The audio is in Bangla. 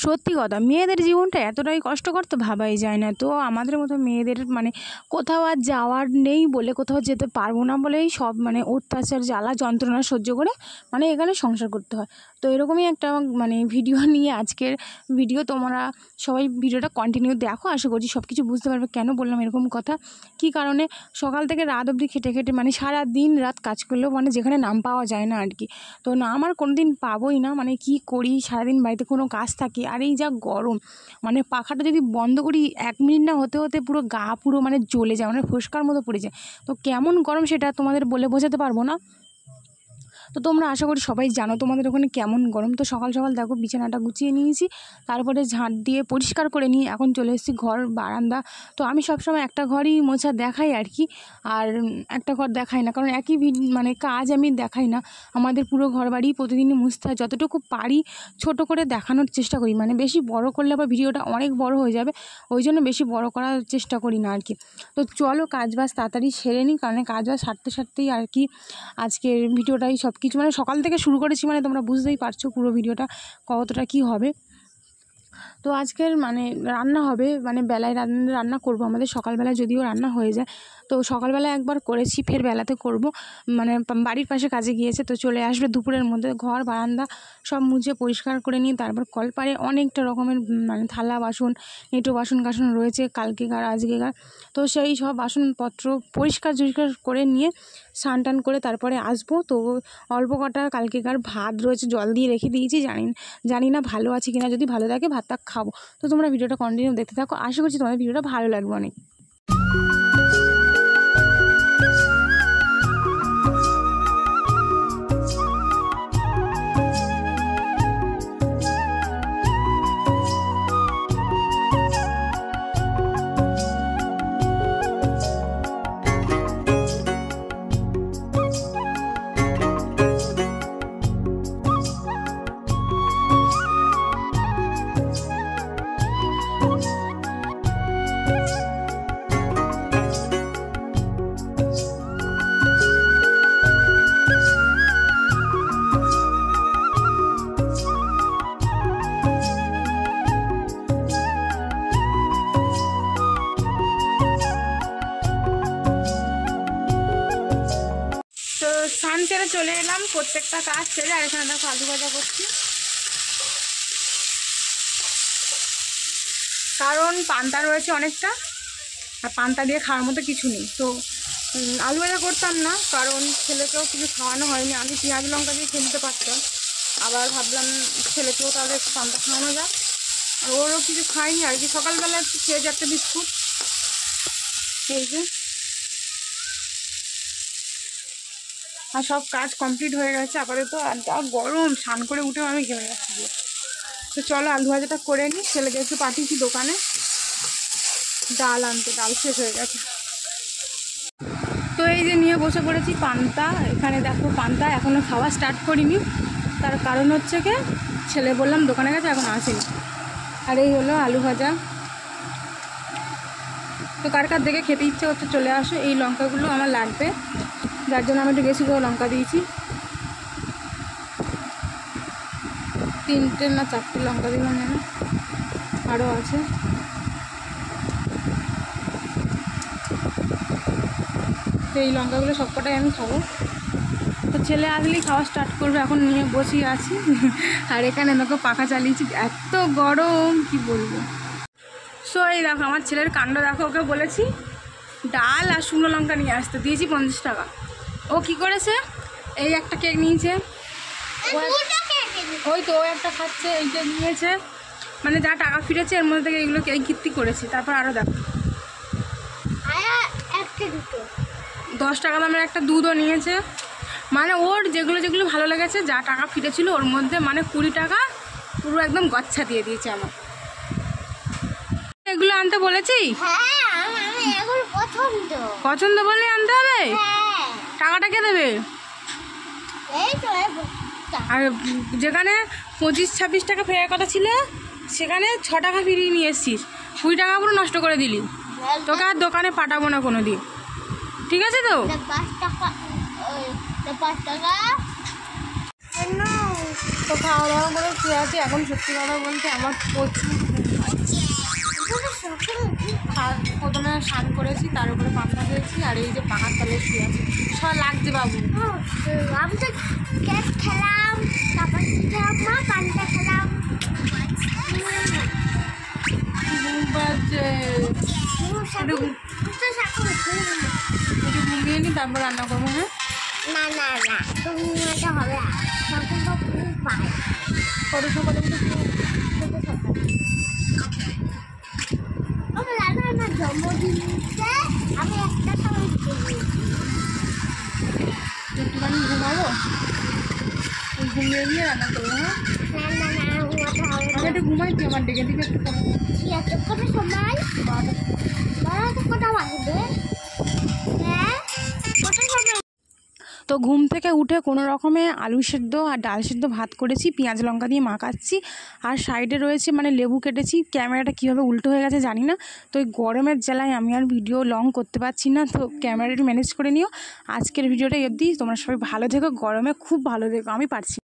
সত্যি কথা, মেয়েদের জীবনটা এতটাই কষ্টকর তো ভাবাই যায় না। তো আমাদের মতো মেয়েদের মানে কোথাও আর যাওয়ার নেই বলে, কোথাও যেতে পারবো না বলেই সব মানে অত্যাচার, জ্বালা যন্ত্রণা সহ্য করে মানে এখানে সংসার করতে হয়। তো এরকমই একটা মানে ভিডিও নিয়ে আজকের ভিডিও। তোমরা সবাই ভিডিওটা কন্টিনিউ দেখো, আশা করছি সব কিছু বুঝতে পারবে কেন বললাম এরকম কথা, কী কারণে। সকাল থেকে রাত অবধি খেটে খেটে মানে সারা দিন রাত কাজ করলেও মানে যেখানে নাম পাওয়া যায় না আর কি। তো নাম আর কোনো দিন পাবোই না। মানে কি করি, সারাদিন বাড়িতে কোনো কাজ থাকে, আর এই যা গরম, মানে পাখাটা যদি বন্ধ করি 1 মিনিট না হতে হতে পুরো গা পুরো মানে জ্বলে যায়, মানে ফুসকার মতো পড়ে যায়। তো কেমন গরম সেটা তোমাদের বলে বোঝাতে পারবো না। তো তোমরা আশা করি সবাই জানো তোমাদের ওখানে কেমন গরম। তো সকাল সকাল দেখো বিছানাটা গুছিয়ে নিয়েছি, তারপরে ঝাঁট দিয়ে পরিষ্কার করে নিয়ে এখন চলে এসেছি ঘর বারান্দা। তো আমি সবসময় একটা ঘরই মোছা দেখাই আর কি, আর একটা ঘর দেখাই না, কারণ একই মানে কাজ আমি দেখাই না। আমাদের পুরো ঘর বাড়ি প্রতিদিনই মুছতে হয়। যতটুকু পারি ছোট করে দেখানোর চেষ্টা করি, মানে বেশি বড় করলে আবার ভিডিওটা অনেক বড় হয়ে যাবে, ওই জন্য বেশি বড় করার চেষ্টা করি না আর কি। তো চলো কাজবাজ তাড়াতাড়ি সেরে নিই, কারণ কাজবাজ সারতেই আর কি আজকের ভিডিওটাই সব কিছু মানে সকাল থেকে শুরু করেছি, মানে তোমরা বুঝতেই পারছো পুরো ভিডিওটা কতটা কি হবে। তো আজকের মানে রান্না হবে, মানে বেলায় রান্না করব আমাদের, সকালবেলায় যদিও রান্না হয়ে যায়। তো সকালবেলা একবার করেছি, ফের বেলাতে করব, মানে বাড়ির পাশে কাজে গিয়েছে, তো চলে আসবে দুপুরের মধ্যে। ঘর বারান্দা সব মুছে পরিষ্কার করে নিয়ে তারপর কলপারে অনেকটা রকমের মানে থালা বাসন, এঁটো বাসন কাসন রয়েছে কালকেকার আজকেকার। তো সেই সব বাসনপত্র পরিষ্কার করে নিয়ে স্নান টান করে তারপরে আসবো। তো অল্প কটা কালকেকার ভাত রয়েছে, জল দিয়ে রেখে দিয়েছি, জানি না ভালো আছে কিনা, যদি ভালো থাকে ভাতটা খাবো। তো তোমরা ভিডিওটা কন্টিনিউ দেখতে থাকো, আশা করছি তোমাদের ভিডিওটা ভালো লাগবে অনেক। স্নান সেরে চলে এলাম, প্রত্যেকটা কাজ সেরে, আর এখানে দেখো আলু ভাজা করছি, কারণ পান্তা রয়েছে অনেকটা, আর পান্তা দিয়ে খাওয়ার মতো কিছু নেই। তো আলু ভাজা করতাম না, কারণ ছেলেকেও কিছু খাওয়ানো হয়নি, আমি পেঁয়াজ লঙ্কা দিয়ে খেয়ে নিতে পারতাম, আবার ভাবলাম ছেলেকেও তাহলে একটু পান্তা খাওয়ানো যাক, আর ওরও কিছু খাইনি আর কি। সকালবেলা একটু খেয়ে যাচ্ছে বিস্কুট, এই যে, আর সব কাজ কমপ্লিট হয়ে গেছে আপাতত। আর যা গরম, স্নান করে উঠেও আমি ঘেমে যাচ্ছি। তো চলো আলু ভাজাটা করে নিই, ছেলেকে একটু পাঠিয়েছি দোকানে ডাল আনতে, ডাল শেষ হয়ে গেছে। তো এই যে নিয়ে বসে পড়েছি পান্তা, এখানে দেখো পান্তা এখনও খাওয়া স্টার্ট করিনি, তার কারণ হচ্ছে কি ছেলে বললাম দোকানে গেছে এখন আসেনি। আর এই হলো আলু ভাজা। তো কার কার দেখে খেতে ইচ্ছে হচ্ছে চলে আসো, এই লঙ্কাগুলো আমার লাগবে, যার জন্য আমি একটু বেশি করে লঙ্কা দিয়েছি, 3টে না 4টে লঙ্কা দিলাম, যেন আরও আছে। তো এই লঙ্কাগুলো সবকটাই আমি খাবো। তো ছেলে আসলেই খাওয়া স্টার্ট করবে, এখন নিয়ে বসিয়ে আছি। আর এখানে দেখো পাখা চালিয়েছি, এত গরম কি বলবো। সো এই দেখো আমার ছেলের কাণ্ড দেখো, ওকে বলেছি ডাল আর শুকনো লঙ্কা নিয়ে আসতে, দিয়েছি 50 টাকা। ও কি করেছে, এই একটা কেক নিয়েছে, ওই তো ও একটা খাচ্ছে, এইটা নিয়েছে, মানে যা টাকা ফিরেছে এর মধ্যে থেকে এইগুলো এই কীর্তি করেছি। তারপর আরও দেখো 10 টাকা দামের একটা দুধও নিয়েছে, মানে ওর যেগুলো ভালো লেগেছে, যা টাকা ফিরেছিল ওর মধ্যে মানে 20 টাকা পুরো একদম গচ্ছা দিয়ে দিয়েছে আমার। এগুলো আনতে বলেছি, পছন্দ বলে আনতে হবে, টাকাটা কে দেবে? আর যেখানে 25-26 টাকা ফেরার কথা ছিল সেখানে 6 টাকা ফিরিয়ে নিয়ে এসছিস, 20 টাকা পুরো নষ্ট করে দিলি। তোকে আর দোকানে পাঠাবো না কোনো দিন, ঠিক আছে? তো 5 টাকা তো খাওয়া দাওয়া করে শুয়ে আছি। এখন সত্যি কথা বলতে আমার প্রচুর প্রথমে স্নান করেছি, তার উপরে পাখা খেয়েছি, আর এই যে পাখার তলে শুয়ে আছি। সব লাগছে বাবু। আমি তো ক্যাট খেলাম, তারপর মা পানিটা খেলাম। একটু ঘুমিয়ে নি, তারপর রান্না করবো। হ্যাঁ না না না, ঘুমাতে হবে না, সকাল খুব পাই কত সকালে আমার জন্মদিনতে আমি একটা সময় একটুখানি ঘুমাবো, ঘুমিয়ে গিয়ে রান্না করবো। হ্যাঁ না না না, ঘুমাতে হবে আমি একটু ঘুমাইছি, আমার ডেকে দিকে একটু ঠিক আছে। কোনো সময় বড় তো কটা বাজবে? হ্যাঁ কত সময়? তো ঘুম থেকে উঠে কোনো রকমে আলু সেদ্ধ আর ডাল সেদ্ধ ভাত করেছি, পেঁয়াজ লঙ্কা দিয়ে মাখাচ্ছি। আর সাইডে রয়েছে মানে লেবু কেটেছি। ক্যামেরাটা কীভাবে উল্টো হয়ে গেছে জানি না। তো ওই গরমের জ্বালায় আমি আর ভিডিও লং করতে পারছি না, তো ক্যামেরাটা ম্যানেজ করে নিও। আজকের ভিডিওটা অবধি। তোমরা সবাই ভালো থেকো, গরমে খুব ভালো থেকো, আমি পারছি।